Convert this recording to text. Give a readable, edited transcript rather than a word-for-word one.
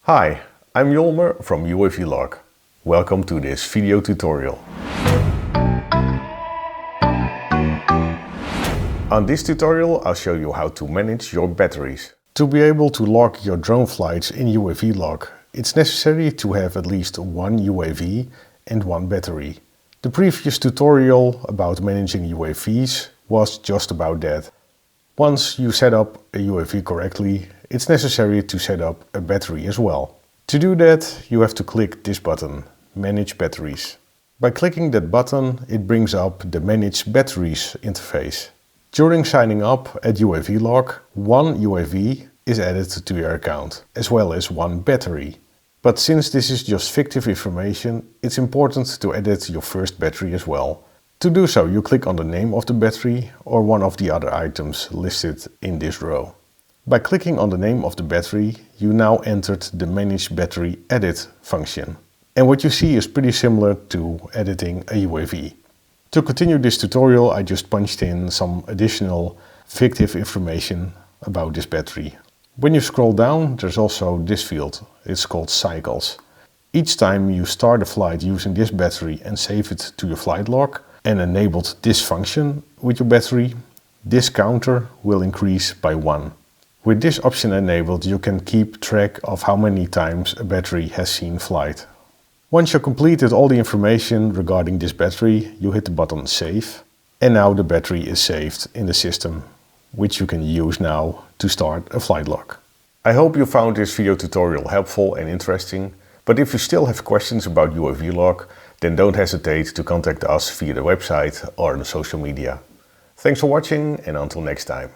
Hi, I'm Yolmer from UAV Log. Welcome to this video tutorial. On this tutorial I'll show you how to manage your batteries. To be able to log your drone flights in UAV Log, it's necessary to have at least one UAV and one battery. The previous tutorial about managing UAVs was just about that. Once you set up a UAV correctly, it's necessary to set up a battery as well. To do that, you have to click this button, Manage Batteries. By clicking that button, it brings up the Manage Batteries interface. During signing up at UAV Log, one UAV is added to your account, as well as one battery. But since this is just fictive information, it's important to edit your first battery as well. To do so, you click on the name of the battery or one of the other items listed in this row. By clicking on the name of the battery, you now entered the Manage Battery Edit function. And what you see is pretty similar to editing a UAV. To continue this tutorial, I just punched in some additional fictive information about this battery. When you scroll down, there's also this field. It's called Cycles. Each time you start a flight using this battery and save it to your flight log and enabled this function with your battery, this counter will increase by 1. With this option enabled, you can keep track of how many times a battery has seen flight. Once you've completed all the information regarding this battery, you hit the button Save, and now the battery is saved in the system, which you can use now to start a flight log. I hope you found this video tutorial helpful and interesting, but if you still have questions about UAV Log, then don't hesitate to contact us via the website or on social media. Thanks for watching, and until next time.